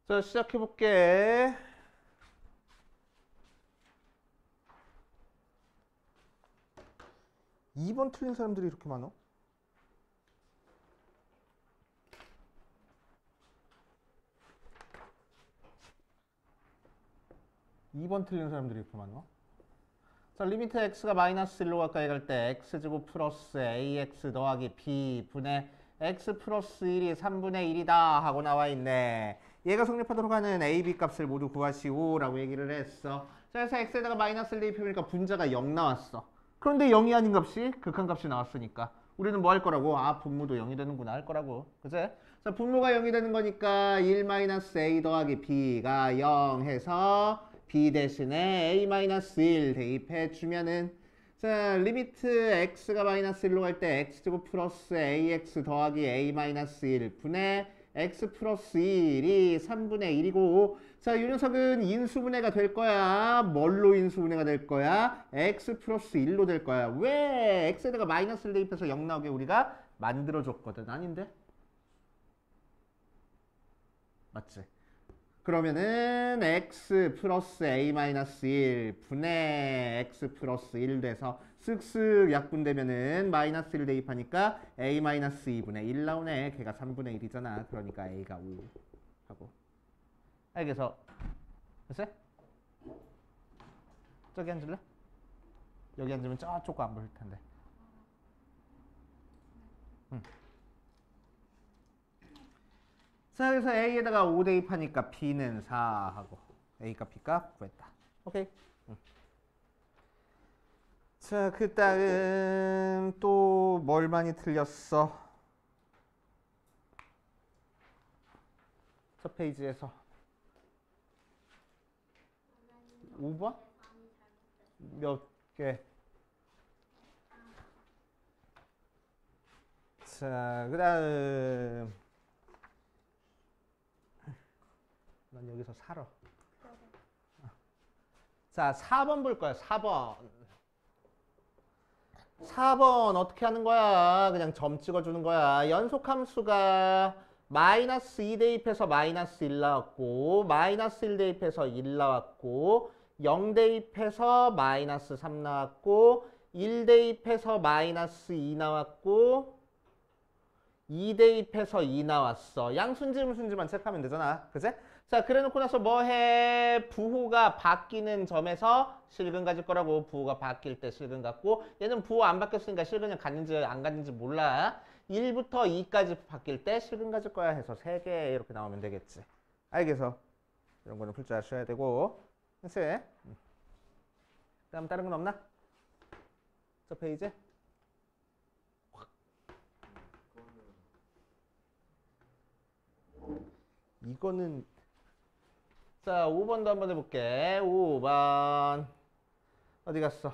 자, 시작해볼게. 2번 틀린 사람들이 이렇게 많아? (2번) 틀린 사람들이 이렇게 많아? 자, 리미트 x가 마이너스 1로 가까이 갈 때 x제곱 플러스 ax 더하기 b 분의 x 플러스 1이 3분의 1이다 하고 나와 있네. 얘가 성립하도록 하는 a, b 값을 모두 구하시오 라고 얘기를 했어. 자, 그래서 x에다가 마이너스 1 대입해보니까 분자가 0 나왔어. 그런데 0이 아닌 값이 극한값이 나왔으니까 우리는 뭐 할 거라고? 아, 분모도 0이 되는구나 할 거라고. 그치? 자, 분모가 0이 되는 거니까 1 마이너스 a 더하기 b가 0 해서 b 대신에 a-1 대입해 주면은, 자, 리미트 x가 마이너스 1로 갈 때 x제곱 플러스 ax 더하기 a-1 분의 x 플러스 1이 3분의 1이고, 자, 이 녀석은 인수분해가 될 거야. 뭘로 인수분해가 될 거야? x 플러스 1로 될 거야. 왜? x에다가 마이너스를 대입해서 0 나오게 우리가 만들어줬거든. 아닌데? 맞지? 그러면은 x 플러스 a-1 분의 x 플러스 1 돼서 쓱쓱 약분되면은 마이너스 1 대입하니까 a-2분의 1 나오네. 걔가 3분의 1이잖아. 그러니까 a가 5 하고. 알겠어? 됐어? 저기 앉을래? 여기 앉으면 저쪽 안 보일 텐데. 자, 그래서 a에다가 5 대입하니까 b는 4 하고 a값 b값 구했다. 오케이. 자, 그 다음 또 뭘 많이 틀렸어? 첫 페이지에서 5번? 몇 개? 자, 그 다음 난 여기서 살아. 자, 4번 볼 거야. 4번. 4번 어떻게 하는 거야? 그냥 점 찍어주는 거야. 연속함수가 마이너스 2 대입해서 마이너스 1 나왔고, 마이너스 1 대입해서 1 나왔고, 0 대입해서 마이너스 3 나왔고, 1 대입해서 마이너스 2 나왔고, 2 대입해서 2 나왔어. 양순지 음순지만 체크하면 되잖아. 그치? 자, 그래 놓고 나서 뭐 해? 부호가 바뀌는 점에서 실근 가질 거라고. 부호가 바뀔 때 실근 갖고, 얘는 부호 안 바뀌었으니까 실근이 갔는지 안 갔는지 몰라. 1부터 2까지 바뀔 때 실근 가질 거야 해서 3개 이렇게 나오면 되겠지. 알겠어? 이런 거는 풀 줄 아셔야 되고. 됐지? 그다음 다른 건 없나? 저 페이지? 이거는, 자, 5번도 한번 해볼게. 5번 어디 갔어?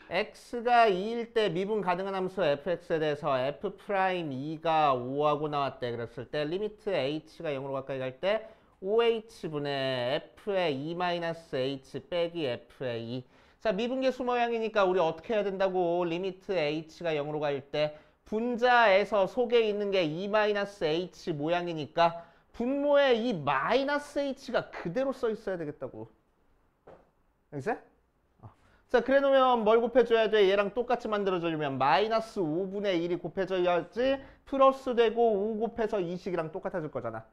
x가 2일 때 미분 가능한 함수 fx에 대해서 f'2가 5하고 나왔대. 그랬을 때 리미트 h가 0으로 가까이 갈 때 5h분의 f의 2-h 빼기 f의 2. 자, 미분계수 모양이니까 우리 어떻게 해야 된다고? 리미트 h가 0으로 갈 때 분자에서 속에 있는 게 2-h 모양이니까 분모에 이 마이너스 h가 그대로 써 있어야 되겠다고. 알겠어? 자, 그래 놓으면 뭘 곱해줘야 돼? 얘랑 똑같이 만들어주려면 마이너스 5분의 1이 곱해져야지 플러스 되고 5 곱해서 2식이랑 똑같아질 거잖아.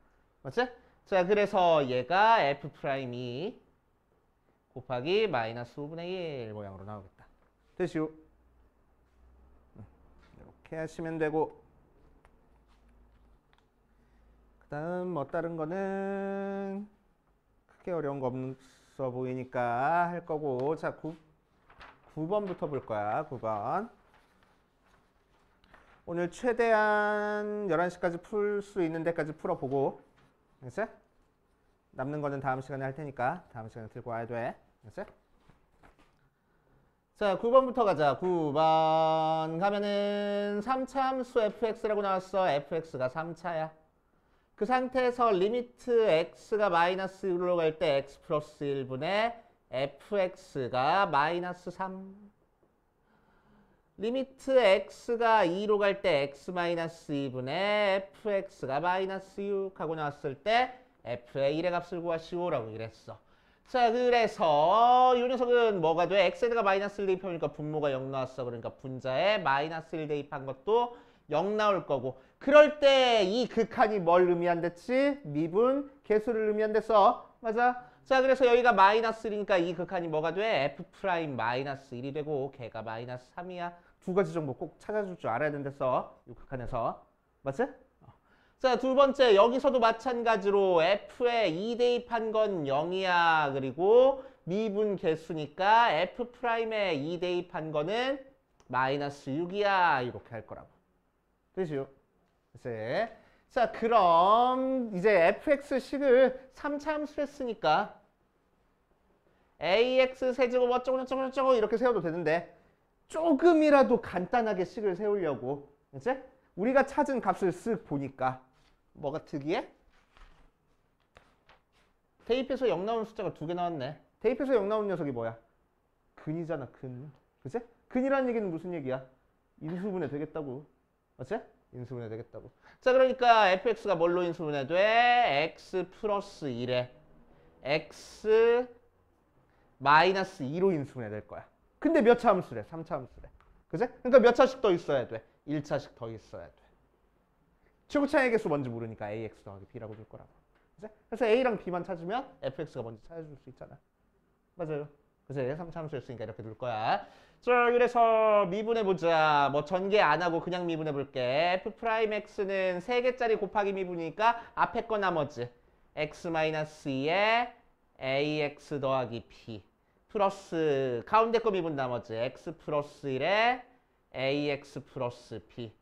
맞지? 자, 그래서 얘가 f'2 곱하기 마이너스 5분의 1 모양으로 나오겠다. 됐슈? 이렇게 하시면 되고, 그 다음 뭐 다른 거는 크게 어려운 거 없어 보이니까 할 거고. 자, 9번부터 볼 거야. 9번. 오늘 최대한 11시까지 풀 수 있는 데까지 풀어보고, 알겠어? 남는 거는 다음 시간에 할 테니까 다음 시간에 들고 와야 돼. 알겠어? 자, 9번부터 가자. 9번 가면은 3차 함수 fx라고 나왔어. fx가 3차야. 그 상태에서 리미트 x가 마이너스 1로 갈 때 x 플러스 1분의 fx가 마이너스 3. 리미트 x가 2로 갈 때 x 마이너스 2분의 fx가 마이너스 6 하고 나왔을 때 f의 1의 값을 구하시오라고 이랬어. 자, 그래서 이 녀석은 뭐가 돼? x에다가 마이너스 1 대입하니까 분모가 0 나왔어. 그러니까 분자에 마이너스 1 대입한 것도 0 나올 거고, 그럴 때 이 극한이 뭘 의미한댔지? 미분 개수를 의미한댔어. 맞아? 자, 그래서 여기가 마이너스 1이니까 이 극한이 뭐가 돼? f 프라임 마이너스 1이 되고 걔가 마이너스 3이야. 두 가지 정보 꼭 찾아줄 줄 알아야 된댔어. 이 극한에서. 맞지? 자, 두 번째, 여기서도 마찬가지로 f에 2 대입한 건 0이야. 그리고 미분 개수니까 f 프라임에 2 대입한 거는 마이너스 6이야. 이렇게 할 거라고. 되죠? 그치? 자, 그럼 이제 fx식을 3차 함수로 했으니까 ax 세제곱 어쩌고 이렇게 세워도 되는데 조금이라도 간단하게 식을 세우려고, 그치? 우리가 찾은 값을 쓱 보니까 뭐가 특이해? 대입해서 0 나오는 숫자가 2개 나왔네. 대입해서 0 나오는 녀석이 뭐야? 근이잖아, 근. 그치? 근이라는 얘기는 무슨 얘기야? 인수분해 되겠다고. 맞지? 인수분해 되겠다고. 자, 그러니까 fx가 뭘로 인수분해 돼? x 플러스 1에 x 마이너스 2로 인수분해 될 거야. 근데 몇 차 함수래? 3차 함수래. 그치? 그러니까 몇 차씩 더 있어야 돼? 1차씩 더 있어야 돼. 최고차의 개수 뭔지 모르니까 ax 더하기 b라고 줄 거라고. 그치? 그래서 a랑 b만 찾으면 fx가 뭔지 찾아줄 수 있잖아. 맞아요. 그치? 3차 함수였으니까 이렇게 둘 거야. 자, 그래서 미분해보자. 뭐 전개 안 하고 그냥 미분해볼게. f 프라임 x는 3개짜리 곱하기 미분이니까 앞에 거 나머지 x-2에 ax 더하기 b 플러스 가운데 거 미분 나머지 x 플러스 1에 ax 플러스 b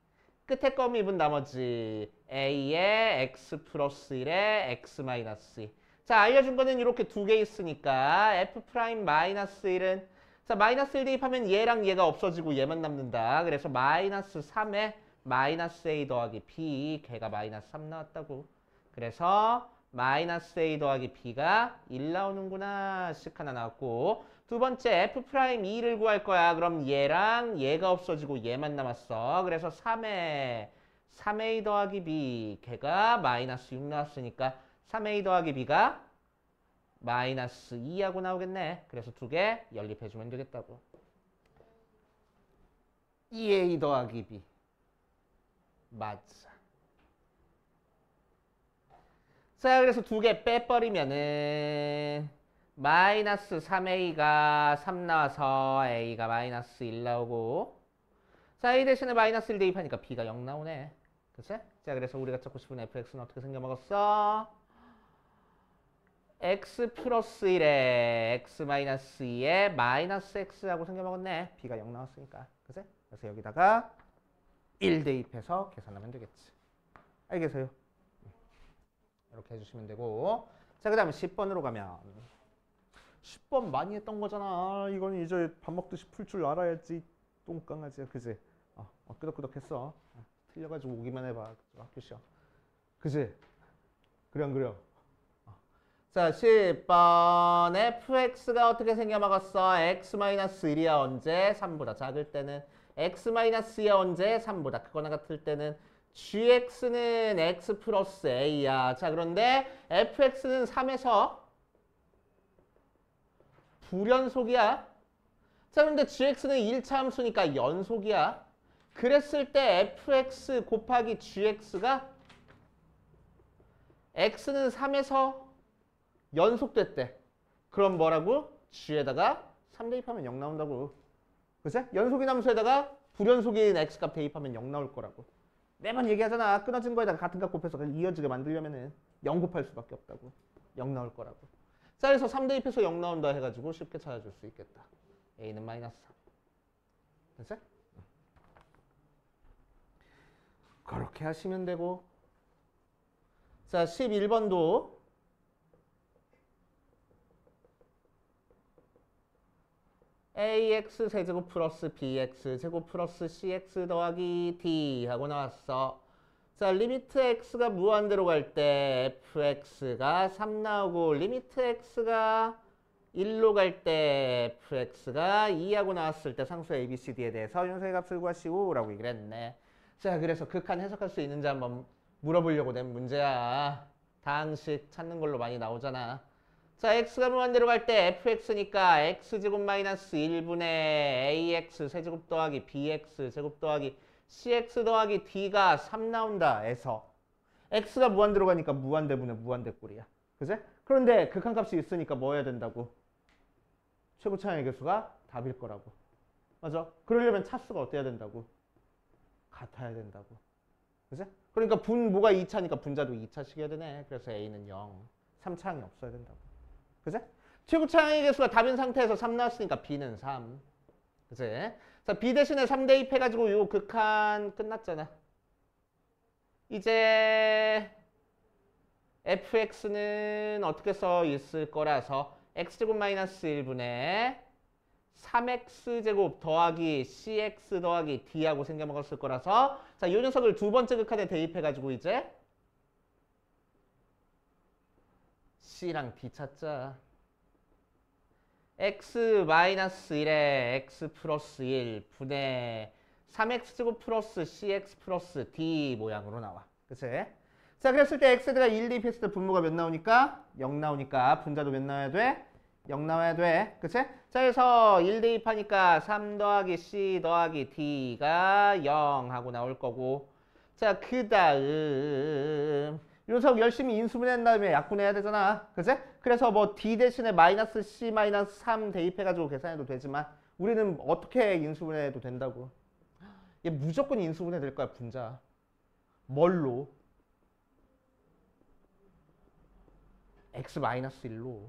끝에 거 미분 나머지 a에 x 플러스 1에 x 마이너스 2. 자, 알려준 거는 이렇게 두 개 있으니까 f 프라임 마이너스 1은 자, 마이너스 1 대입하면 얘랑 얘가 없어지고 얘만 남는다. 그래서 마이너스 3에 마이너스 a 더하기 b 걔가 마이너스 3 나왔다고. 그래서 마이너스 a 더하기 b가 1 나오는구나. 식 하나 나왔고, 두 번째 f 프라임 2를 구할 거야. 그럼 얘랑 얘가 없어지고 얘만 남았어. 그래서 3a 더하기 b 걔가 마이너스 6 나왔으니까 3a 더하기 b가 마이너스 2하고 나오겠네. 그래서 두 개 연립해주면 되겠다고. 2a 더하기 b 맞아. 자, 그래서 두 개 빼버리면은 마이너스 3a가 3 나와서 a가 마이너스 1 나오고, 자, a 대신에 마이너스 1 대입하니까 b가 0 나오네. 그치? 자, 그래서 우리가 찾고 싶은 fx는 어떻게 생겨먹었어? x 플러스 1에 x 마이너스 2에 마이너스 x라고 생겨먹었네. b가 0 나왔으니까. 그치? 그래서 여기다가 1 대입해서 계산하면 되겠지. 알겠어요? 이렇게 해주시면 되고, 자, 그 다음에 10번으로 가면 10번 많이 했던 거잖아. 이건 이제 밥 먹듯이 풀 줄 알아야지. 똥강아지야. 그지? 끄덕끄덕했어. 틀려가지고 오기만 해봐. 학교 시험. 그지? 그래 안 그래요? 자, 10번 fx가 어떻게 생겨먹었어? x-1이야 언제? 3보다 작을 때는. x-2야 언제? 3보다 크거나 같을 때는. gx는 x 플러스 a야. 자, 그런데 fx는 3에서 불연속이야. 자, 그런데 gx는 1차 함수니까 연속이야. 그랬을 때 fx 곱하기 gx가 x는 3에서 연속됐대. 그럼 뭐라고? g에다가 3 대입하면 0 나온다고. 그치? 연속인 함수에다가 불연속인 x값 대입하면 0 나올 거라고. 매번 얘기하잖아. 끊어진 거에다가 같은 값 곱해서 이어지게 만들려면은 0 곱할 수밖에 없다고. 0 나올 거라고. 자, 그래서 3 대입해서 0 나온다 해가지고 쉽게 찾아줄 수 있겠다. a는 마이너스 3. 됐어? 그렇게 하시면 되고. 자, 11번도 ax 세제곱 플러스 bx 제곱 플러스 cx 더하기 d 하고 나왔어. 자, 리미트 x가 무한대로 갈 때 fx가 3 나오고, 리미트 x가 1로 갈 때 fx가 2하고 나왔을 때 상수 abcd에 대해서 연속의 값을 구하시오 라고 얘기를 했네. 자, 그래서 극한 해석할 수 있는지 한번 물어보려고 낸 문제야. 다항식 찾는 걸로 많이 나오잖아. 자, x가 무한대로 갈 때 fx니까 x제곱 마이너스 1분의 ax 세제곱 더하기 bx 제곱 더하기 cx 더하기 d가 3 나온다. 에서 x가 무한대로 가니까 무한대분의 무한대꼴이야. 그치? 그런데 극한값이 있으니까 뭐 해야 된다고? 최고 차항의 개수가 답일 거라고. 맞아? 그러려면 차수가 어때야 된다고? 같아야 된다고. 그치? 그러니까 분모가 2차니까 분자도 2차식이어야 되네. 그래서 a는 0. 3차항이 없어야 된다고. 그치? 최고 차항의 개수가 답인 상태에서 3 나왔으니까 b는 3. 그치? 자, b 대신에 3 대입해가지고 요 극한 끝났잖아. 이제 fx는 어떻게 써 있을 거라서 x제곱 마이너스 1분의 3x제곱 더하기 cx 더하기 d하고 생겨먹었을 거라서 자, 이 녀석을 두 번째 극한에 대입해가지고 이제 c랑 d 찾자. x 마이너스 1에 x 플러스 1 분의 3x제곱 플러스 cx 플러스 d 모양으로 나와. 그치? 자, 그랬을 때 x에다가 1 대입했을 때 분모가 몇 나오니까? 0 나오니까 분자도 몇 나와야 돼? 0 나와야 돼. 그치? 자, 그래서 1 대입하니까 3 더하기 c 더하기 d가 0 하고 나올 거고. 자, 그 다음 이 녀석 열심히 인수분해한 다음에 약분해야 되잖아. 그치? 그래서 뭐 d 대신에 마이너스 c 마이너스 3 대입해가지고 계산해도 되지만 우리는 어떻게 인수분해해도 된다고. 얘 무조건 인수분해 될 거야, 분자. 뭘로? x 마이너스 1로.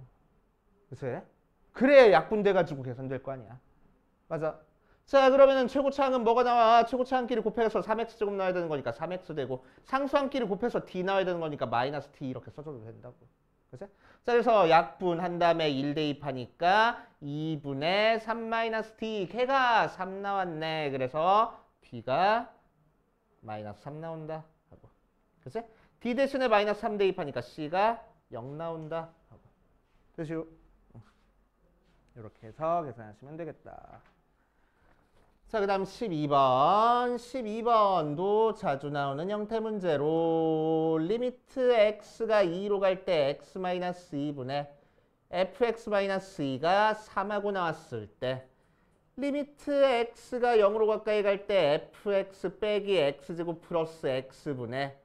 그치? 그래야 약분돼가지고 계산될 거 아니야. 맞아. 자, 그러면은 최고차항은 뭐가 나와? 최고차항끼리 곱해서 3x제곱 나와야 되는 거니까 3x 되고 상수항끼리 곱해서 d 나와야 되는 거니까 마이너스 d 이렇게 써줘도 된다고. 그치? 자, 그래서 약분한 다음에 1 대입하니까 2분의 3 마이너스 d 걔가 3 나왔네. 그래서 d가 마이너스 3 나온다 하고. 그치? d 대신에 마이너스 3 대입하니까 c가 0 나온다 하고. 되시오? 이렇게 해서 계산하시면 되겠다. 자, 그 다음 12번. 12번도 자주 나오는 형태 문제로 리미트 x가 2로 갈 때 x-2분의 fx-2가 3하고 나왔을 때 리미트 x가 0으로 가까이 갈 때 fx 빼기 x제곱 플러스 x분의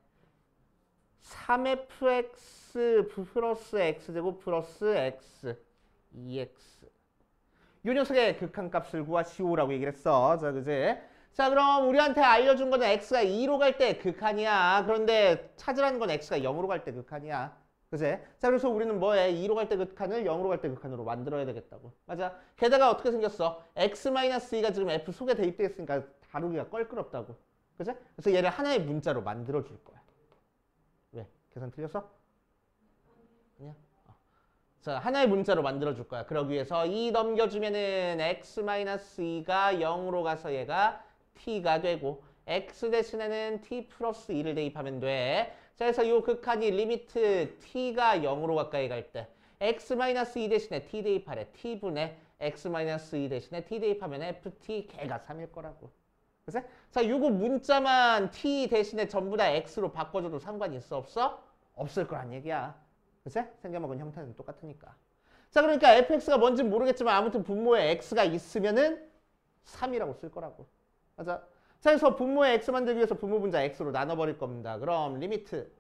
3fx 플러스 x제곱 플러스 x 2x 이 녀석의 극한값을 구하시오라고 얘기를 했어. 자, 그지? 자, 그럼 우리한테 알려준 거는 x가 2로 갈 때 극한이야. 그런데 찾으라는 건 x가 0으로 갈 때 극한이야. 그지? 자, 그래서 우리는 뭐해? 2로 갈 때 극한을 0으로 갈 때 극한으로 만들어야 되겠다고. 맞아? 게다가 어떻게 생겼어? x-2가 지금 f 속에 대입되어 있으니까 다루기가 껄끄럽다고. 그지? 그래서 얘를 하나의 문자로 만들어 줄 거야. 왜? 계산 틀렸어? 아니야? 자, 하나의 문자로 만들어 줄 거야. 그러기 위해서 2 넘겨주면은 x-2가 0으로 가서 얘가 t가 되고 x 대신에는 t 플러스 2를 대입하면 돼. 자, 그래서 이 극한이 리미트 t가 0으로 가까이 갈 때 x-2 대신에 t 대입하래. t분의 x-2 대신에 t 대입하면 ft 걔가 3일 거라고. 그치? 자, 요거 문자만 t 대신에 전부 다 x로 바꿔줘도 상관 있어 없어? 없을 거란 얘기야. 그치? 생겨먹은 형태는 똑같으니까. 자, 그러니까 fx가 뭔지는 모르겠지만 아무튼 분모에 x가 있으면은 3이라고 쓸 거라고. 맞아? 자, 그래서 분모에 x 만들기 위해서 분모 분자 x로 나눠버릴 겁니다. 그럼 리미트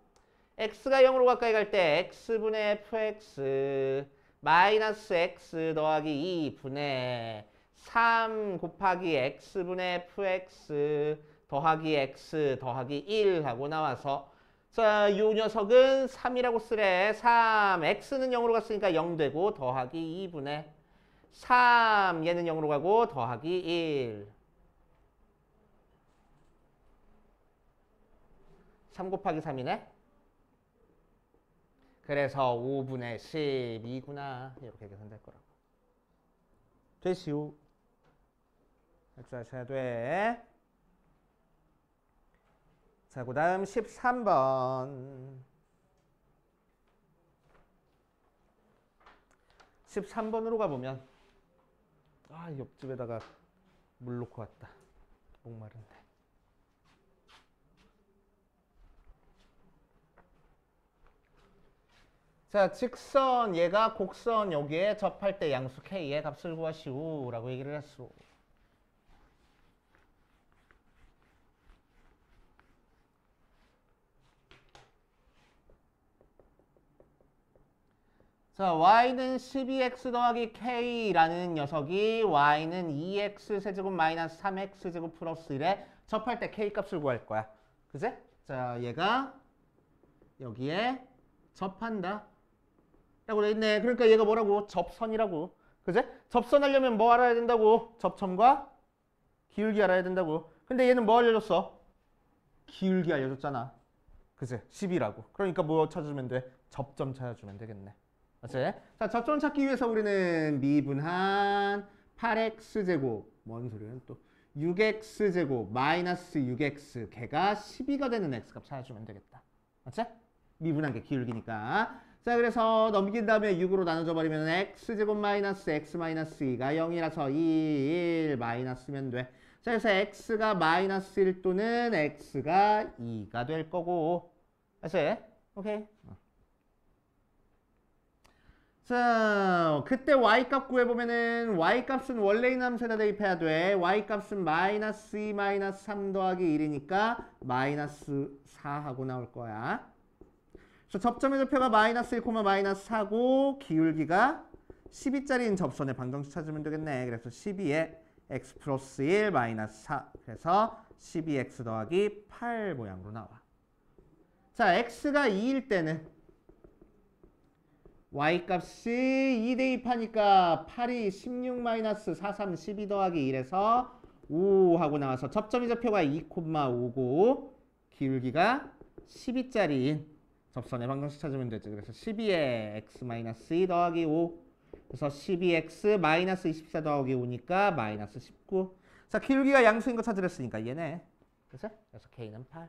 x가 0으로 가까이 갈 때 x분의 fx 마이너스 x 더하기 2분의 3 곱하기 x분의 fx 더하기 x 더하기 1 하고 나와서 자, 이 녀석은 3이라고 쓰래. 3, x는 0으로 갔으니까 0 되고 더하기 2분의 3, 얘는 0으로 가고 더하기 1. 3 곱하기 3이네. 그래서 5분의 12구나. 이렇게 계산될 거라고. 되시오. 하셔야 돼. 자, 그 다음 13번. 13번으로 가보면 옆집에다가 물 놓고 왔다. 목마른데. 자, 직선 얘가 곡선 여기에 접할 때 양수 k의 값을 구하시오 라고 얘기를 했어. 자, y는 12x 더하기 k라는 녀석이 y는 2x 세제곱 마이너스 3x 제곱 플러스 1에 접할 때 k 값을 구할 거야. 그제? 자, 얘가 여기에 접한다 라고 돼 있네. 그러니까 얘가 뭐라고? 접선이라고. 그제? 접선하려면 뭐 알아야 된다고? 접점과 기울기 알아야 된다고. 근데 얘는 뭐 알려줬어? 기울기 알려줬잖아. 그제? 10이라고. 그러니까 뭐 찾아주면 돼? 접점 찾아주면 되겠네. 맞지? 자, 접점 찾기 위해서 우리는 미분한 8x제곱, 뭔 소리야 또 6x제곱 마이너스 6x 걔가 12가 되는 x값 찾아주면 되겠다. 맞지? 미분한 게 기울기니까. 자, 그래서 넘긴 다음에 6으로 나눠줘 버리면 x제곱 마이너스 x 마이너스 2가 0이라서 1 마이너스면 돼. 자, 그래서 x가 마이너스 1 또는 x가 2가 될 거고. 맞지? 오케이. 자, 그때 y값 구해보면은 y값은 원래인 함수에다 대입해야 돼. y값은 마이너스 2 마이너스 3 더하기 1이니까 마이너스 4 하고 나올 거야. 그래서 접점의 좌표가 마이너스 1, 마이너스 4고 기울기가 12짜리인 접선의 방정식 찾으면 되겠네. 그래서 12에 x 플러스 1 마이너스 4. 그래서 12x 더하기 8 모양으로 나와. 자, x가 2일 때는 y값이 2 대입하니까 8이 16 마이너스 4, 3, 12 더하기 1에서 5 하고 나와서 접점의 좌표가 2,5고 기울기가 12짜리인 접선의 방정식 찾으면 되죠. 그래서 12에 x 마이너스 2 더하기 5 그래서 12x 마이너스 24 더하기 5니까 마이너스 19. 자, 기울기가 양수인 거 찾으랬으니까 얘네. 그치? 그래서 k는 8.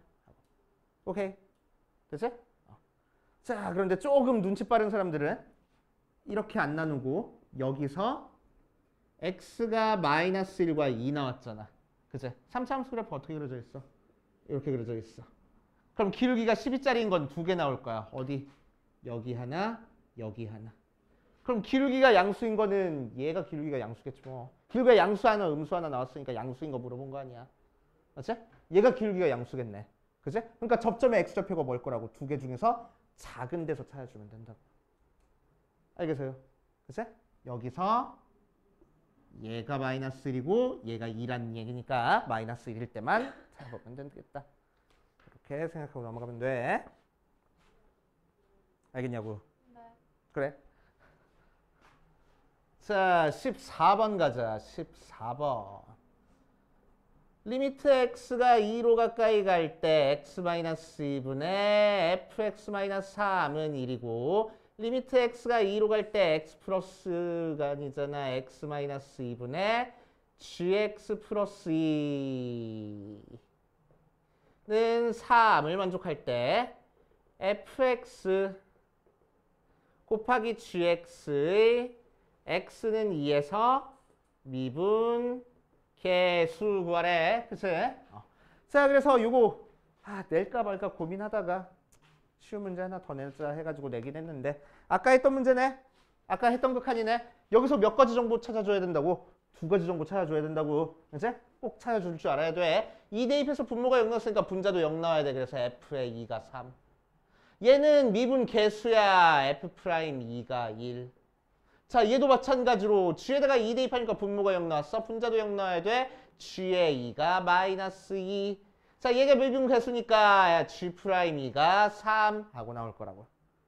오케이. 그치? 자, 그런데 조금 눈치 빠른 사람들은 이렇게 안 나누고 여기서 x가 마이너스 1과 2 나왔잖아. 그치? 3차함수 그래프 어떻게 그려져 있어? 이렇게 그려져 있어. 그럼 기울기가 12짜리인 건 두 개 나올 거야. 어디? 여기 하나, 여기 하나. 그럼 기울기가 양수인 거는 얘가 기울기가 양수겠지 뭐. 기울기가 양수 하나, 음수 하나 나왔으니까 양수인 거 물어본 거 아니야. 맞지? 얘가 기울기가 양수겠네. 그치? 그러니까 접점의 x좌표가 뭘 거라고? 두 개 중에서 작은 데서 찾아주면 된다고. 알겠어요? 그치? 여기서 얘가 마이너스 1이고 얘가 2라는 얘기니까 마이너스 1일 때만 찾아보면 되겠다. 이렇게 생각하고 넘어가면 돼. 알겠냐고? 네. 그래. 자, 14번 가자. 14번. 리미트 x가 2로 가까이 갈 때 x-2분의 fx-3은 1이고 리미트 x가 2로 갈 때 x 플러스가 아니잖아. x-2분의 gx 플러스 2는 3을 만족할 때 fx 곱하기 gx의 x는 2에서 미분 개수 구하래. 그치? 자, 그래서 요거 낼까 말까 고민하다가 쉬운 문제 하나 더 내자 해가지고 내긴 했는데 아까 했던 문제네. 아까 했던 그 칸이네. 여기서 몇 가지 정보 찾아줘야 된다고? 두 가지 정보 찾아줘야 된다고. 그치? 꼭 찾아줄 줄 알아야 돼. 2 대입해서 분모가 0 나왔으니까 분자도 0 나와야 돼. 그래서 f의 2가 3. 얘는 미분 개수야. f'2가 1. 자, 얘도 마찬가지로 g에다가 2 대입하니까 분모가 0 나왔어. 분자도 0 나와야 돼. g의 2가 마이너스 2. 자, 얘가 미분 개수니까 g'2가 3 하고 나올 거라고.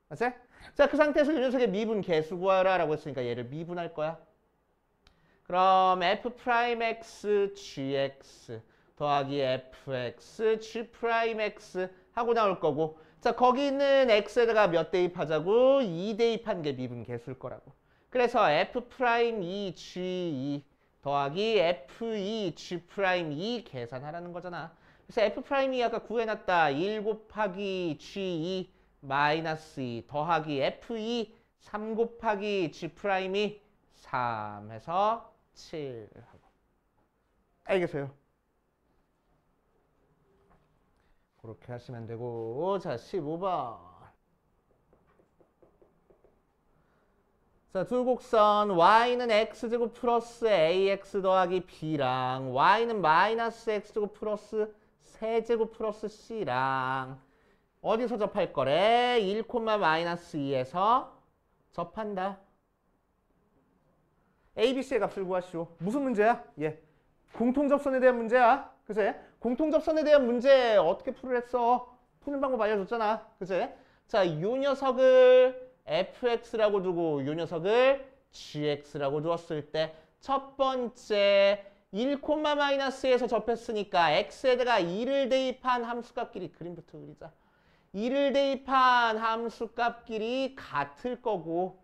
맞지? 자, 그 상태에서 이 녀석의 미분 개수 구하라 라고 했으니까 얘를 미분할 거야. 그럼 f'x gx 더하기 fx g'x 하고 나올 거고. 자, 거기 있는 x에다가 몇 대입하자고? 2 대입한 게 미분 개수일 거라고. 그래서 f'2 g2 더하기 f2 g'2 계산하라는 거잖아. 그래서 f'2 아까 구해놨다. 1 곱하기 g2 마이너스 2 더하기 f2 3 곱하기 g'2 3 해서 7 하고. 알겠어요? 그렇게 하시면 되고. 자, 15번. 자, 두 곡선 y는 x제곱 플러스 ax 더하기 b랑 y는 마이너스 x제곱 플러스 세제곱 플러스 c랑 어디서 접할 거래? 1, 마이너스 2에서 접한다. a, b, c의 값을 구하시오. 무슨 문제야? 예. 공통접선에 대한 문제야. 그치? 공통접선에 대한 문제 어떻게 풀을했어? 푸는 방법 알려줬잖아. 그치? 자, 요 녀석을 fx라고 두고 요 녀석을 gx라고 두었을 때 첫 번째 1, 마이너스에서 접했으니까 x에다가 2를 대입한 함수값끼리 그림부터 그리자. 2를 대입한 함수값끼리 같을 거고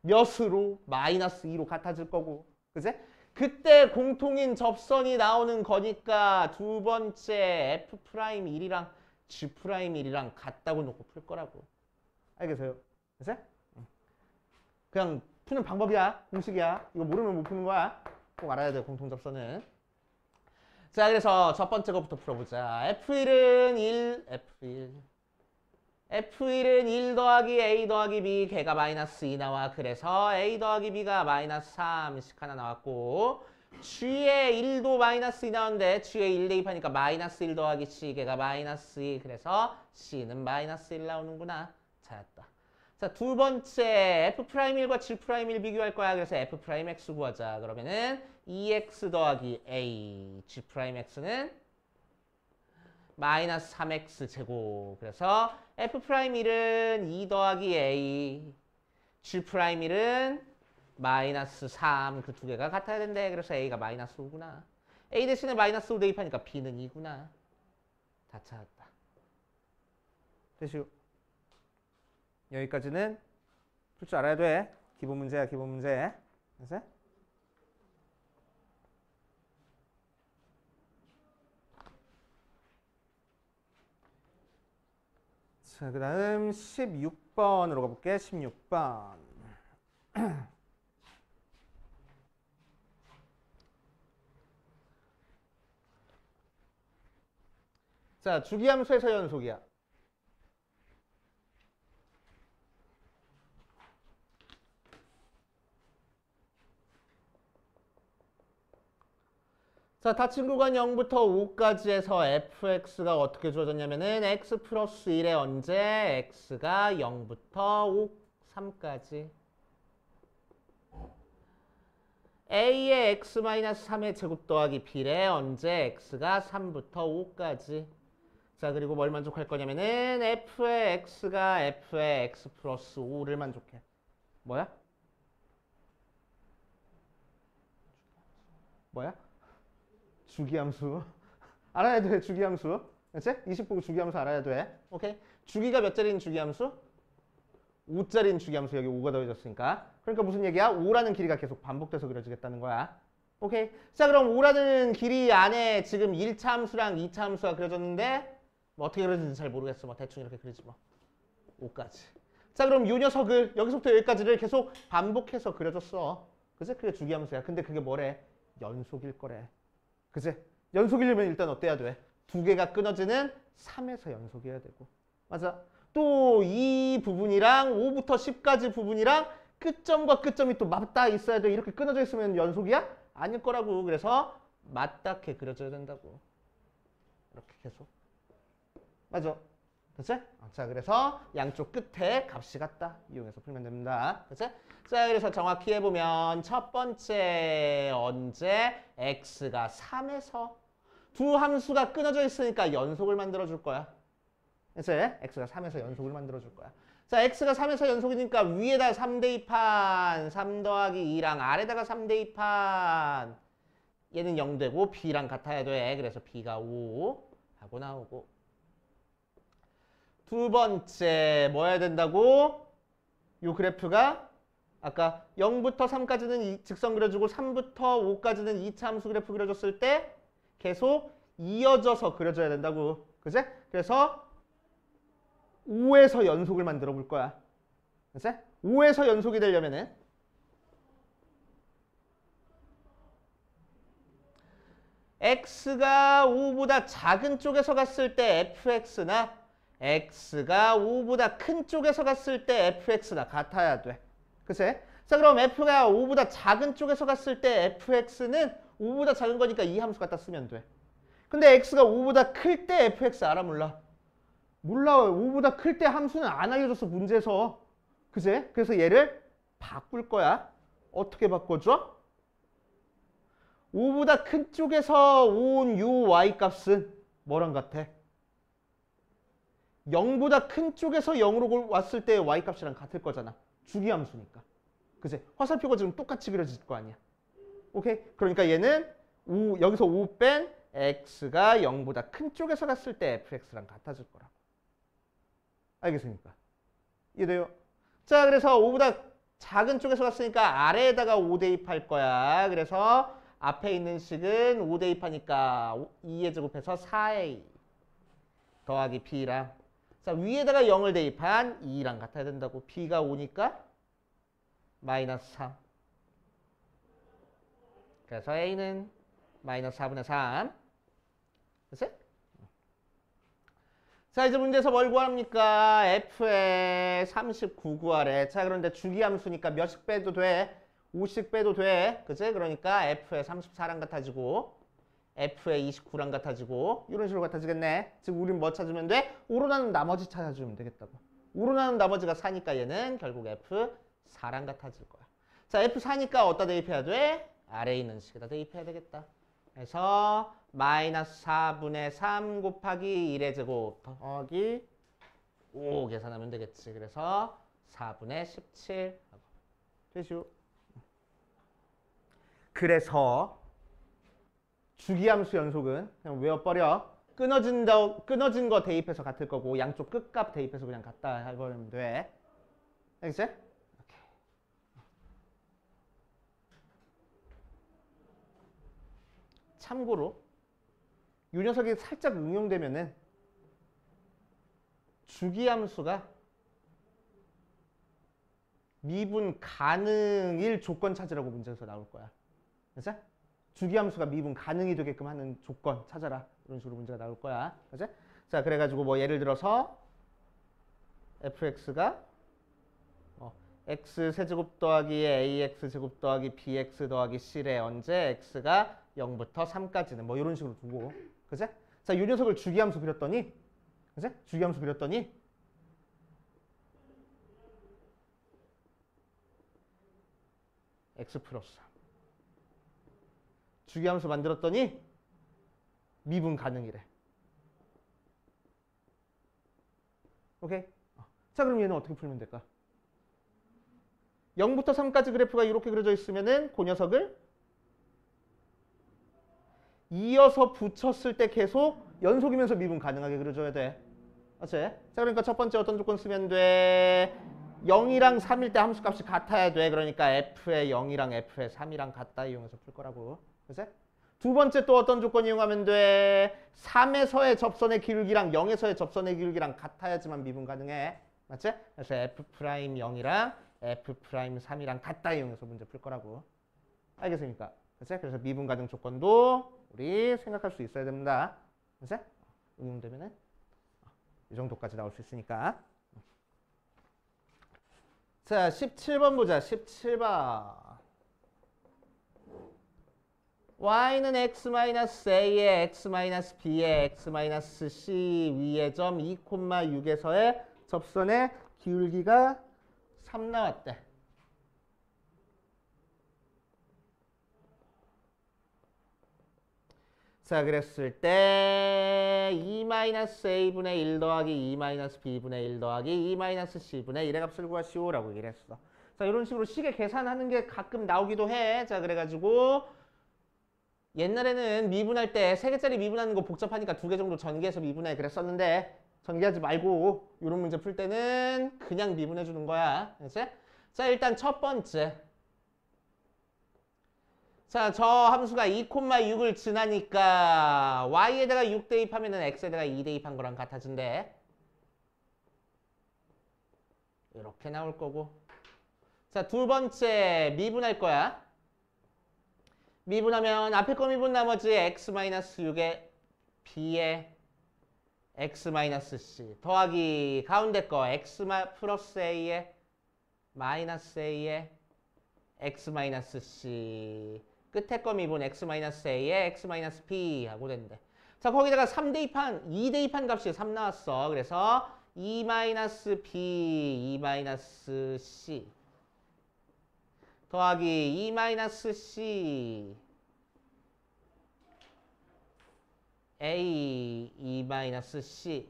몇으로? 마이너스 2로 같아질 거고. 그치? 그때 공통인 접선이 나오는 거니까 두 번째 F'1이랑 G'1이랑 같다고 놓고 풀 거라고. 알겠어요? 그치? 그냥 푸는 방법이야. 공식이야. 이거 모르면 못 푸는 거야. 꼭 알아야 돼, 공통 접선은. 자, 그래서 첫 번째 거부터 풀어보자. F1은 1 더하기 A 더하기 B 걔가 마이너스 2 나와. 그래서 A 더하기 B가 마이너스 3씩 하나 나왔고 G에 1도 마이너스 2 나오는데 G에 1 대입하니까 마이너스 1 더하기 C 걔가 마이너스 2 그래서 C는 마이너스 1 나오는구나. 찾았다. 자, 두 번째 F'1과 G'1 비교할 거야. 그래서 F'X 구하자. 그러면은 2X 더하기 A G'X는 마이너스 3x 제곱. 그래서 F'1은 2 더하기 A, G'1은 마이너스 3. 그 두 개가 같아야 된대. 그래서 A가 마이너스 5구나. A 대신에 마이너스 5 대입하니까 B는 2구나. 다 찾았다. 됐슈. 여기까지는 풀 줄 알아야 돼. 기본 문제야, 기본 문제. 됐어? 자, 그 다음 16번으로 가볼게. 16번. 자, 주기함수에서 연속이야. 자, 닫힌 구간 0부터 5까지 해서 fx가 어떻게 주어졌냐면은 x 플러스 1에 언제 x가 0부터 5, 3까지 a의 x 마이너스 3의 제곱 더하기 b에 언제 x가 3부터 5까지. 자, 그리고 뭘 만족할 거냐면은 f의 x가 f의 x 플러스 5를 만족해. 뭐야? 뭐야? 주기함수. 알아야 돼, 주기함수. 그치? 20 보고 주기함수 알아야 돼. 오케이? 주기가 몇 자리인 주기함수? 5자리인 주기함수. 여기 5가 더해졌으니까. 그러니까 무슨 얘기야? 5라는 길이가 계속 반복돼서 그려지겠다는 거야. 오케이? 자, 그럼 5라는 길이 안에 지금 1차 함수랑 2차 함수가 그려졌는데 뭐 어떻게 그려지는지 잘 모르겠어. 뭐 대충 이렇게 그리지 뭐. 5까지. 자, 그럼 이 녀석을 여기서부터 여기까지를 계속 반복해서 그려줬어. 그치? 그게 주기함수야. 근데 그게 뭐래? 연속일 거래. 그치? 연속이려면 일단 어때야 돼? 두 개가 끊어지는 3에서 연속이어야 되고. 맞아. 또 이 부분이랑 5부터 10까지 부분이랑 끝점과 끝점이 또 맞닿아 있어야 돼. 이렇게 끊어져 있으면 연속이야? 아닐 거라고. 그래서 맞닿게 그려져야 된다고. 이렇게 계속. 맞아. 그치? 자, 그래서 양쪽 끝에 값이 같다. 이용해서 풀면 됩니다. 그치? 자, 그래서 정확히 해보면 첫 번째 언제 x가 3에서 두 함수가 끊어져 있으니까 연속을 만들어줄 거야. 그치? x가 3에서 연속을 만들어줄 거야. 자, x가 3에서 연속이니까 위에다 3 대입한 3 더하기 2랑 아래다가 3 대입한 얘는 0 되고 b랑 같아야 돼. 그래서 b가 5 하고 나오고. 두 번째 뭐 해야 된다고? 요 그래프가 아까 0부터 3까지는 직선 그려주고 3부터 5까지는 2차 함수 그래프 그려줬을 때 계속 이어져서 그려줘야 된다고. 그치? 그래서 5에서 연속을 만들어 볼 거야. 그치? 5에서 연속이 되려면은 x가 5보다 작은 쪽에서 갔을 때 fx나 x가 5보다 큰 쪽에서 갔을 때 fx가 같아야 돼. 그치? 자, 그럼 f가 5보다 작은 쪽에서 갔을 때 fx는 5보다 작은 거니까 이 함수 갖다 쓰면 돼. 근데 x가 5보다 클 때 fx 알아 몰라? 몰라. 5보다 클 때 함수는 안 알려줬어 문제에서. 그치? 그래서 얘를 바꿀 거야. 어떻게 바꿔줘? 5보다 큰 쪽에서 온 요 y 값은 뭐랑 같아? 0보다 큰 쪽에서 0으로 왔을 때 y 값이랑 같을 거잖아. 주기함수니까. 그치? 화살표가 지금 똑같이 그려질 거 아니야. 오케이? 그러니까 얘는 여기서 5 뺀 x가 0보다 큰 쪽에서 갔을 때 fx랑 같아질 거라고. 알겠습니까? 이해돼요? 자, 그래서 5보다 작은 쪽에서 갔으니까 아래에다가 5 대입할 거야. 그래서 앞에 있는 식은 5 대입하니까 2의 제곱해서 4a 더하기 b랑, 자, 위에다가 0을 대입한 2랑 같아야 된다고. b가 5니까 마이너스 3. 그래서 a는 마이너스 4분의 3. 됐어요? 자, 이제 문제에서 뭘 구합니까? f의 39 구하래. 자, 그런데 주기함수니까 몇씩 빼도 돼? 5씩 빼도 돼. 그치? 그러니까 f의 34랑 같아지고 f의 29랑 같아지고 이런 식으로 같아지겠네. 즉 우린 뭐 찾으면 돼? 우러나는 나머지 찾아주면 되겠다고. 우러나는 나머지가 4니까 얘는 결국 f4랑 같아질 거야. 자, f4니까 어디다 대입해야 돼? 아래에 있는 식에다 대입해야 되겠다. 그래서 마이너스 4분의 3 곱하기 1의 제곱 더하기 5 계산하면 되겠지. 그래서 4분의 17 하고 되죠. 그래서 주기함수 연속은 그냥 외워버려. 끊어진 거 대입해서 같을 거고 양쪽 끝값 대입해서 그냥 같다 해버리면 돼. 알겠지? 참고로 이 녀석이 살짝 응용되면은 주기함수가 미분 가능일 조건 찾으라고 문제에서 나올 거야. 그치? 주기함수가 미분 가능이 되게끔 하는 조건 찾아라. 이런 식으로 문제가 나올 거야. 그치? 자, 그래가지고 뭐 예를 들어서 fx가 x 세제곱 더하기 ax 제곱 더하기 bx 더하기 c래 언제 x가 0부터 3까지는 뭐 이런 식으로 두고. 그치? 자, 이 녀석을 주기함수 그렸더니, 그치? 주기함수 그렸더니 x 플러스 주기함수 만들었더니 미분 가능이래. 오케이? 자, 그럼 얘는 어떻게 풀면 될까? 0부터 3까지 그래프가 이렇게 그려져 있으면은 그 녀석을 이어서 붙였을 때 계속 연속이면서 미분 가능하게 그려줘야 돼. 맞지? 자, 그러니까 첫 번째 어떤 조건 쓰면 돼? 0이랑 3일 때 함수값이 같아야 돼. 그러니까 f의 0이랑 f의 3이랑 같다 이용해서 풀 거라고. 그치? 두 번째 또 어떤 조건 이용하면 돼? 3에서의 접선의 기울기랑 0에서의 접선의 기울기랑 같아야지만 미분 가능해. 맞지? 그래서 f'0이랑 f'3이랑 같다 이용해서 문제 풀 거라고. 알겠습니까? 그치? 그래서 미분 가능 조건도 우리 생각할 수 있어야 됩니다. 그치? 응용되면은 이 정도까지 나올 수 있으니까. 자, 17번 보자. 17번. y는 x-a에 x-b에 x-c 위의 점 2,6에서의 접선의 기울기가 3 나왔대. 자, 그랬을 때 2-a분의 1 더하기 2-b분의 1 더하기 2-c분의 1의 값을 구하시오 라고 얘기를 했어. 자, 이런 식으로 식에 계산하는 게 가끔 나오기도 해. 자, 그래가지고 옛날에는 미분할 때 3개짜리 미분하는 거 복잡하니까 2개 정도 전개해서 미분해 그랬었는데 전개하지 말고 이런 문제 풀 때는 그냥 미분해 주는 거야. 그치? 자, 일단 첫 번째. 자, 저 함수가 2,6을 지나니까 y에다가 6 대입하면 x에다가 2 대입한 거랑 같아진대. 이렇게 나올 거고. 자, 두 번째 미분할 거야. 미분하면 앞에 거 미분 나머지 x-6에 b에 x-c 더하기 가운데 거 x 플러스 a에 마이너스 a에 x-c 끝에 거 미분 x-a에 x-b 하고 된대. 자, 거기다가 3대입한, 2대입한 값이 3 나왔어. 그래서 2-b, 2-c 더하기 2-c a, 2-c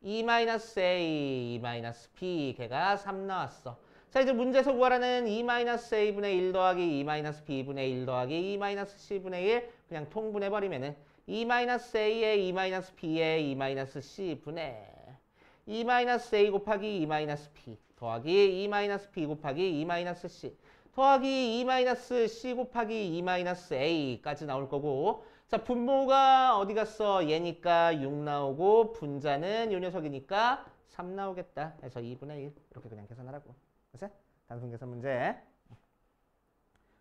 2-a, 2-b 걔가 3 나왔어. 자, 이제 문제에서 구하라는 2-a분의 1 더하기 2-b분의 1 더하기 2-c분의 1 그냥 통분해버리면은 2-a에 2-b에 2-c분의 2-a 곱하기 2-b 더하기 2-b 곱하기 2-c 더하기 2-c 곱하기 2-a까지 나올 거고, 자, 분모가 어디 갔어? 얘니까 6 나오고 분자는 요 녀석이니까 3 나오겠다. 그래서 2분의 1 이렇게 그냥 계산하라고. 그래서 단순 계산 문제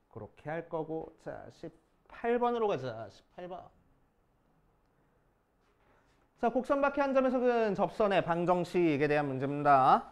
그렇게 할 거고, 자 18번으로 가자. 18번. 자, 곡선 밖에 한 점에서는 접선의 방정식에 대한 문제입니다.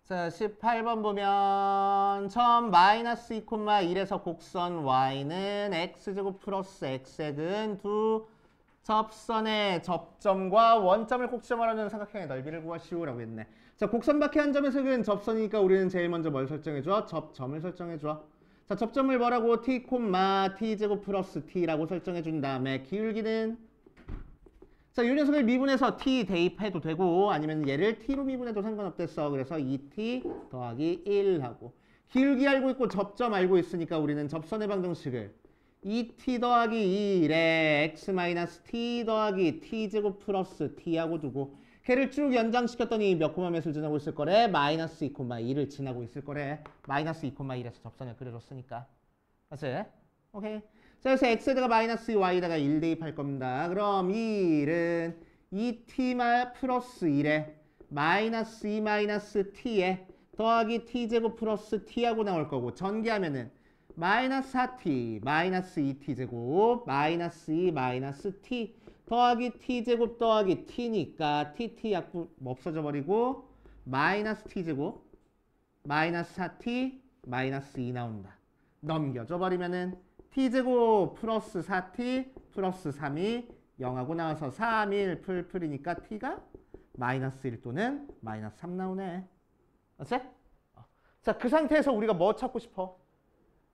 자, 18번 보면 처음 마이너스 2,1에서 곡선 y는 x제곱 플러스 x액은 두 접선의 접점과 원점을 꼭지점하라는 삼각형의 넓이를 구하시오라고 했네. 자, 곡선 밖에 한 점에서는 접선이니까 우리는 제일 먼저 뭘 설정해줘? 접점을 설정해줘. 자, 접점을 뭐라고? t, t제곱 플러스 t라고 설정해준 다음에 기울기는, 자, 이 녀석을 미분해서 t 대입해도 되고 아니면 얘를 t로 미분해도 상관없댔어. 그래서 2t 더하기 1 하고, 기울기 알고 있고 접점 알고 있으니까 우리는 접선의 방정식을 2t 더하기 2에 x-t 더하기 t제곱 플러스 t하고 두고 걔를 쭉 연장시켰더니 몇 콤마 몇을 지나고 있을 거래? 마이너스 2,2를 지나고 있을 거래. 마이너스 2,1에서 접선을 그려줬으니까. 맞지? 오케이. 자, 그래서 x에다가 마이너스 y에다가 1 대입할 겁니다. 그럼 1은 2t 플러스 1에 마이너스 2 마이너스 t에 더하기 t제곱 플러스 t하고 나올 거고, 전개하면은 마이너스 4t 마이너스 2t제곱 마이너스 2 마이너스 t 더하기 t제곱 더하기 t니까 tt 약분 없어져 버리고 마이너스 t제곱 마이너스 4t 마이너스 2 나온다. 넘겨줘 버리면은 t제곱 플러스 4t 플러스 3이 0하고 나와서 3, 1 풀풀이니까 t가 마이너스 1 또는 마이너스 3 나오네. 맞지? 자, 그 상태에서 우리가 뭐 찾고 싶어?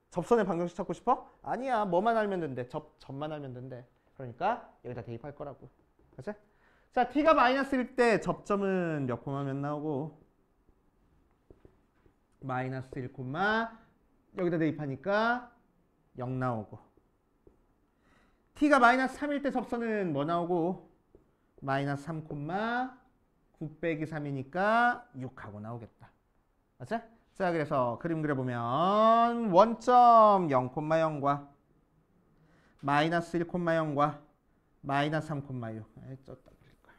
접선의 방정식 찾고 싶어? 아니야. 뭐만 알면 된대. 점만 알면 된대. 그러니까 여기다 대입할 거라고. 그치? 자, t가 마이너스일 때 접점은 몇 콤마 몇 나오고? 마이너스 1 콤마 여기다 대입하니까 0 나오고, t가 마이너스 3일 때 접선은 뭐 나오고? 마이너스 3 콤마 9 빼기 3이니까 6하고 나오겠다. 맞지? 자, 그래서 그림 그려보면 원점 0,0과 마이너스 1,0과 마이너스 3,6 쪘다 그릴걸.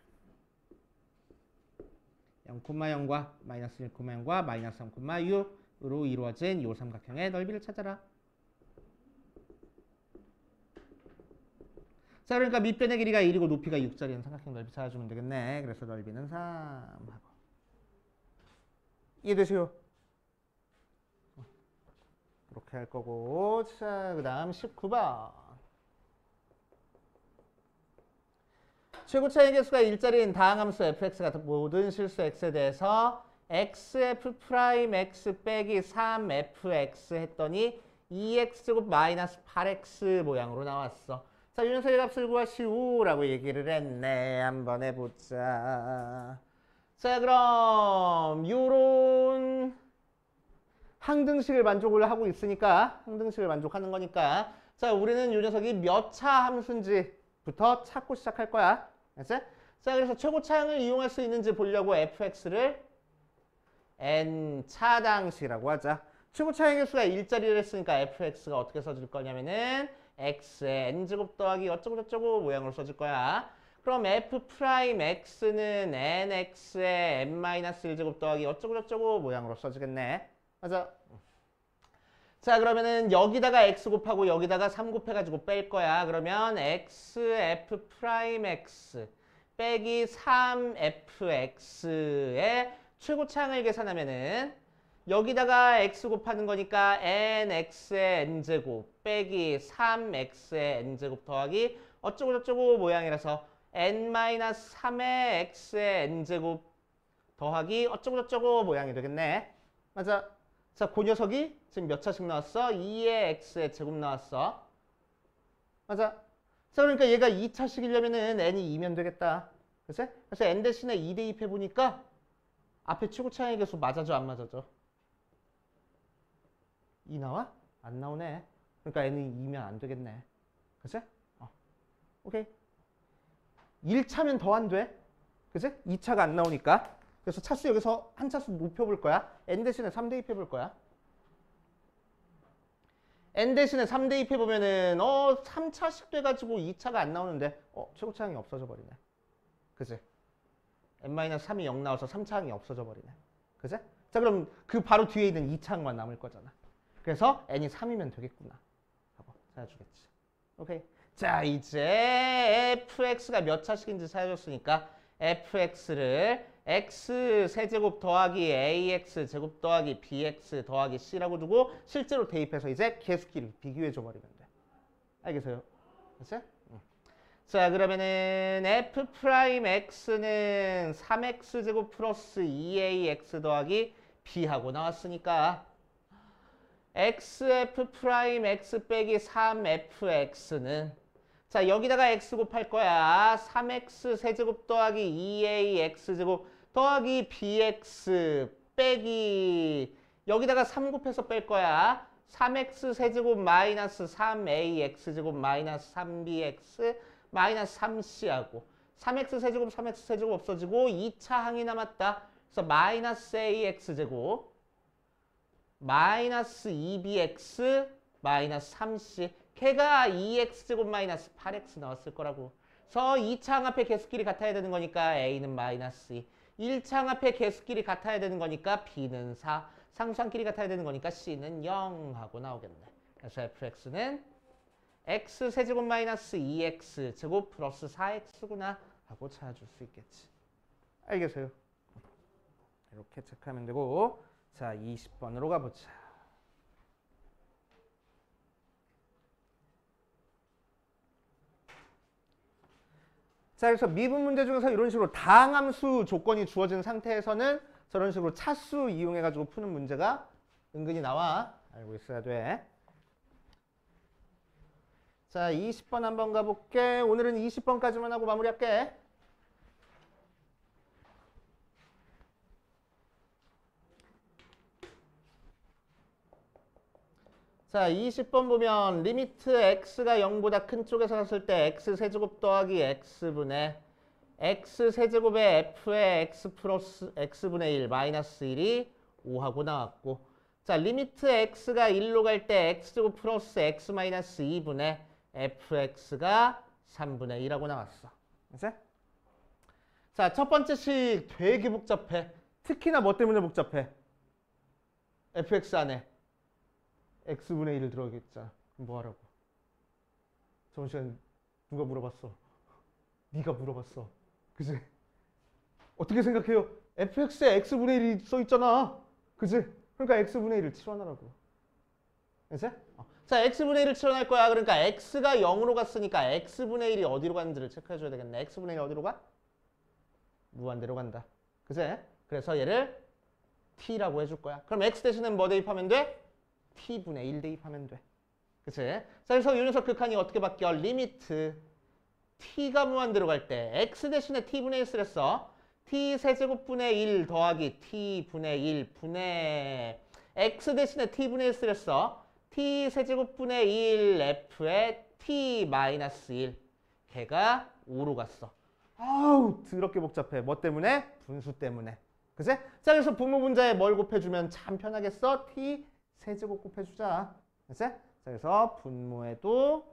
0,0과 마이너스 1,0과 마이너스 3,6으로 이루어진 이 삼각형의 넓이를 찾아라. 자, 그러니까 밑변의 길이가 1이고 높이가 6짜리는 삼각형 넓이 찾아주면 되겠네. 그래서 넓이는 3 하고. 이해되세요? 이렇게 할 거고. 자, 그 다음 19번. 최고차의 개수가 1짜리인 다항함수 fx가 모든 실수 x에 대해서 xf' 빼기 3fx 했더니 2x제곱 마이너스 8x 모양으로 나왔어. 자, 이 녀석의 값을 구하시오라고 얘기를 했네. 한번 해보자. 자, 그럼 요런 항등식을 만족을 하고 있으니까, 항등식을 만족하는 거니까, 자, 우리는 이 녀석이 몇 차 함수인지부터 찾고 시작할 거야. 알았지? 자, 그래서 최고차항을 이용할 수 있는지 보려고 fx를 n차당식이라고 하자. 최고차의 개수가 1짜리를 했으니까 fx가 어떻게 써질 거냐면은 x의 n제곱 더하기 어쩌고저쩌고 모양으로 써질 거야. 그럼 f'x는 nx의 n-1제곱 더하기 어쩌고저쩌고 모양으로 써지겠네. 맞아. 자, 그러면은 여기다가 x 곱하고 여기다가 3 곱해가지고 뺄 거야. 그러면 xf'x 빼기 3fx의 최고차항을 계산하면은 여기다가 x 곱하는 거니까 nx의 n제곱 빼기 3x의 n제곱 더하기 어쩌고저쩌고 모양이라서 n-3의 x의 n제곱 더하기 어쩌고저쩌고 모양이 되겠네. 맞아. 자, 그 녀석이 지금 몇 차씩 나왔어? 2의 x의 제곱 나왔어. 맞아. 자, 그러니까 얘가 2차식이려면은 n이 2면 되겠다. 그치? 그래서 n 대신에 2 대입해보니까 앞에 최고차항의 개수 맞아져, 안 맞아져? 2 나와? 안 나오네. 그러니까 n이 2면 안 되겠네. 그치? 오케이. 1차면 더 안 돼. 그치? 2차가 안 나오니까. 그래서 차수 여기서 한 차수 높여볼 거야. n 대신에 3 대입해볼 거야. n 대신에 3 대입해보면은 3차씩 돼가지고 2차가 안 나오는데 최고차항이 없어져 버리네. 그치? n-3이 0 나와서 3차항이 없어져 버리네. 그치? 자, 그럼 그 바로 뒤에 있는 2차항만 남을 거잖아. 그래서 n이 3이면 되겠구나 하고 찾아주겠지. 오케이. 자, 이제 fx가 몇 차식인지 찾아줬으니까 fx를 x 세제곱 더하기 ax 제곱 더하기 bx 더하기 c라고 두고 실제로 대입해서 이제 개수끼리 비교해줘 버리면 돼. 알겠어요? 그치? 자, 그러면은 f'x는 3x 제곱 플러스 2ax 더하기 b하고 나왔으니까 xf'(x) 빼기 3fx는 자, 여기다가 x 곱할 거야. 3x 세제곱 더하기 2ax 제곱 더하기 bx 빼기 여기다가 3 곱해서 뺄 거야. 3x 세제곱 마이너스 3ax 제곱 마이너스 3bx 마이너스 3c하고 3x 세제곱 3x 세제곱 없어지고 2차 항이 남았다. 그래서 마이너스 ax 제곱 마이너스 2bx 마이너스 3c 걔가 2x제곱 마이너스 8x 나왔을 거라고. 그래서 2차항 앞에 개수끼리 같아야 되는 거니까 a는 마이너스 2. 1차항 앞에 개수끼리 같아야 되는 거니까 b는 4. 상수항끼리 같아야 되는 거니까 c는 0 하고 나오겠네. 그래서 fx는 x 세제곱 마이너스 2x 제곱 플러스 4x구나 하고 찾아줄 수 있겠지. 알겠어요? 이렇게 체크하면 되고 자, 20번으로 가보자. 자, 그래서 미분 문제 중에서 이런 식으로 다항함수 조건이 주어진 상태에서는 저런 식으로 차수 이용해가지고 푸는 문제가 은근히 나와. 알고 있어야 돼. 자, 20번 한번 가볼게. 오늘은 20번까지만 하고 마무리할게. 자, 20번 보면 리미트 x가 0보다 큰 쪽에서 갔을 때 x 세제곱 더하기 x분의 x 세제곱의 f의 x 플러스 x분의 1 마이너스 1이 5하고 나왔고 자, 리미트 x가 1로 갈 때 x제곱 플러스 x 마이너스 2분의 fx가 3분의 1하고 나왔어. 그치? 자, 첫 번째 식 되게 복잡해. 특히나 뭐 때문에 복잡해? fx 안에 x분의 1을 들어가겠잖아. 그럼 뭐 하라고? 저번 시간 누가 물어봤어? 네가 물어봤어. 그치? 어떻게 생각해요? fx에 x분의 1이 써있잖아. 그치? 그러니까 x분의 1을 치환하라고. 그치? 자, x분의 1을 치환할 거야. 그러니까 x가 0으로 갔으니까 x분의 1이 어디로 가는지를 체크해줘야 되겠네. x분의 1이 어디로 가? 무한대로 간다. 그치? 그래서 얘를 t라고 해줄 거야. 그럼 x 대신에 뭐 대입하면 돼? t분의 1 대입하면 돼. 그치? 자, 그래서 이 녀석 극한이 어떻게 바뀌어? 리미트 t가 무한대로 갈 때 x 대신에 t분의 1 쓰랬어. t 세제곱분의 1 더하기 t분의 1 분의 x 대신에 t분의 1 쓰랬어. t 세제곱분의 1 f에 t 마이너스 1 걔가 5로 갔어. 아우 더럽게 복잡해. 뭐 때문에? 분수 때문에. 그치? 자, 그래서 분모분자에 뭘 곱해주면 참 편하겠어? t 세제곱 곱해주자. 알았지? 자, 그래서 분모에도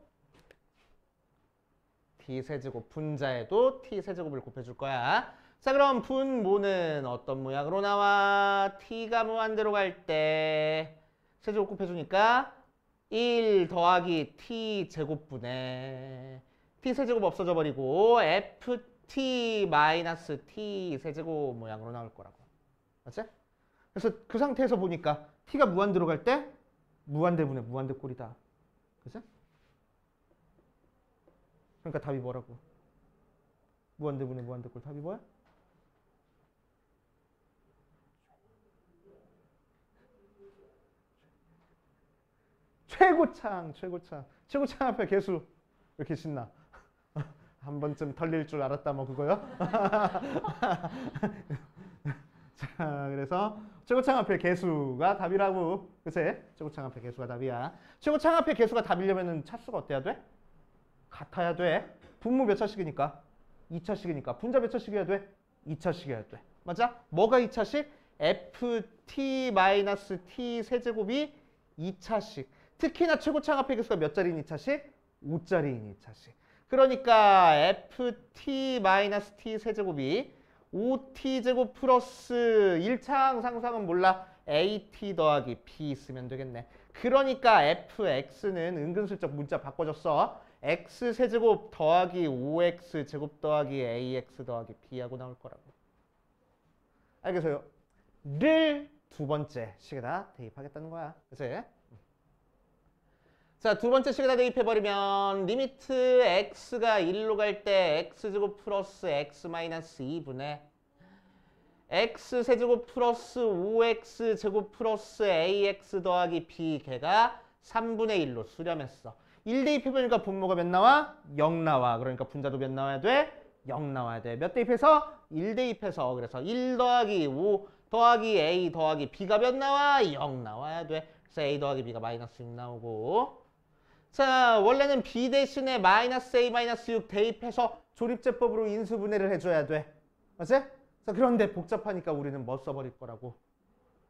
t세제곱, 분자에도 t세제곱을 곱해줄 거야. 자, 그럼 분모는 어떤 모양으로 나와? t가 무한대로 갈 때 세제곱 곱해주니까 1 더하기 t제곱분의 t세제곱 없어져 버리고 ft 마이너스 t 세제곱 모양으로 나올 거라고. 맞지? 그래서 그 상태에서 보니까 t가 무한대로 갈 때 무한대분의 무한대 꼴이다. 그치? 그러니까 답이 뭐라고? 무한대분의 무한대 꼴 답이 뭐야? 최고창, 최고창. 최고창 앞에 개수 왜 이렇게 신나? 한 번쯤 털릴 줄 알았다 뭐 그거요? 자, 그래서 최고창 앞에 개수가 답이라고. 그치? 최고창 앞에 개수가 답이야. 최고창 앞에 개수가 답이려면 차수가 어때야 돼? 같아야 돼. 분모 몇 차식이니까? 2차식이니까. 분자 몇 차식이어야 돼? 2차식이어야 돼. 맞아? 뭐가 2차식? ft-t 세제곱이 2차식. 특히나 최고창 앞에 개수가 몇 자리인 2차식? 5자리인 2차식. 그러니까 ft-t 세제곱이 5t제곱 플러스 1창 상상은 몰라. at 더하기 b 쓰면 되겠네. 그러니까 fx는 은근슬쩍 문자 바꿔줬어. x세제곱 더하기 5x제곱 더하기 ax 더하기 b하고 나올 거라고. 알겠어요? 를 두 번째 식에다 대입하겠다는 거야. 그치? 자, 두 번째 식에다 대입해버리면 리미트 x가 1로 갈 때 x제곱 플러스 x 마이너스 2분의 x세제곱 플러스 5x제곱 플러스 ax 더하기 b 걔가 3분의 1로 수렴했어. 1 대입해보니까 분모가 몇 나와? 0 나와. 그러니까 분자도 몇 나와야 돼? 0 나와야 돼. 몇 대입해서? 1 대입해서. 그래서 1 더하기 5 더하기 a 더하기 b가 몇 나와? 0 나와야 돼. 그래서 a 더하기 b가 마이너스 6 나오고. 자, 원래는 b 대신에 마이너스 a 마이너스 6 대입해서 조립제법으로 인수분해를 해줘야 돼. 맞지? 자, 그런데 복잡하니까 우리는 뭐 써버릴 거라고?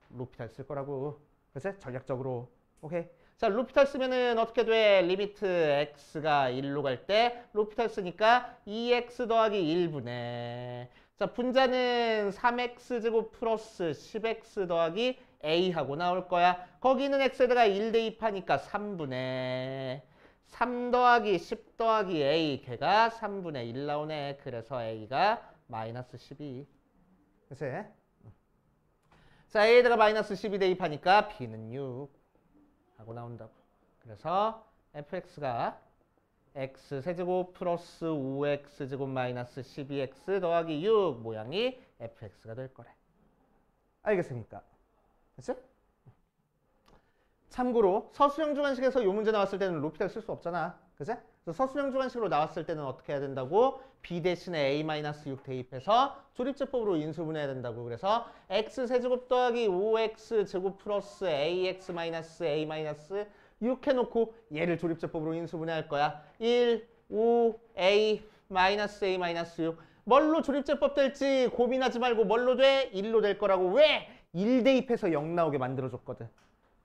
로피탈 쓸 거라고. 그치? 전략적으로. 오케이. 자, 로피탈 쓰면은 어떻게 돼? 리미트 x가 1로 갈 때 로피탈 쓰니까 2x 더하기 1분의. 자, 분자는 3x제곱 플러스 10x 더하기 a하고 나올 거야. 거기는 x에다가 1 대입하니까 3분의 3 더하기 10 더하기 a 걔가 3분의 1 나오네. 그래서 a가 마이너스 12. 그치? 자, a에다가 마이너스 12 대입하니까 b는 6 하고 나온다고. 그래서 fx가 x세제곱 플러스 5x제곱 마이너스 12x 더하기 6 모양이 fx가 될 거래. 알겠습니까? 됐죠? 참고로 서술형 주관식에서 이 문제 나왔을 때는 로피탈 쓸 수 없잖아. 그치? 그래서 서술형 주관식으로 나왔을 때는 어떻게 해야 된다고? b 대신에 a-6 대입해서 조립제법으로 인수분해해야 된다고. 그래서 x세제곱 더하기 5x제곱 플러스 ax-a-6 해놓고 얘를 조립제법으로 인수분해할 거야. 1, 5, a-a-6 뭘로 조립제법 될지 고민하지 말고 뭘로 돼? 1로 될 거라고. 왜? 1 대입해서 0 나오게 만들어줬거든.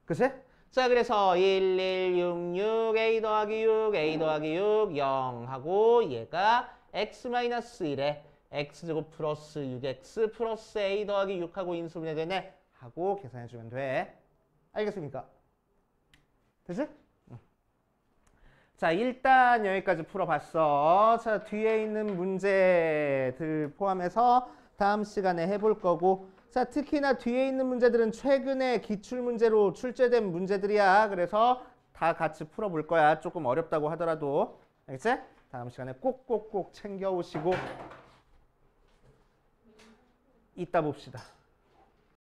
그치? 자, 그래서 1, 1, 6, 6, a 더하기 6, a 더하기 6, 0 하고 얘가 x-1에 x제곱 플러스 6x 플러스 a 더하기 6하고 인수분해 되네 하고 계산해주면 돼. 알겠습니까? 됐지? 자, 일단 여기까지 풀어봤어. 자, 뒤에 있는 문제들 포함해서 다음 시간에 해볼 거고, 자, 특히나 뒤에 있는 문제들은 최근에 기출문제로 출제된 문제들이야. 그래서 다 같이 풀어볼 거야. 조금 어렵다고 하더라도. 알겠지? 다음 시간에 꼭꼭꼭 챙겨오시고 이따 봅시다.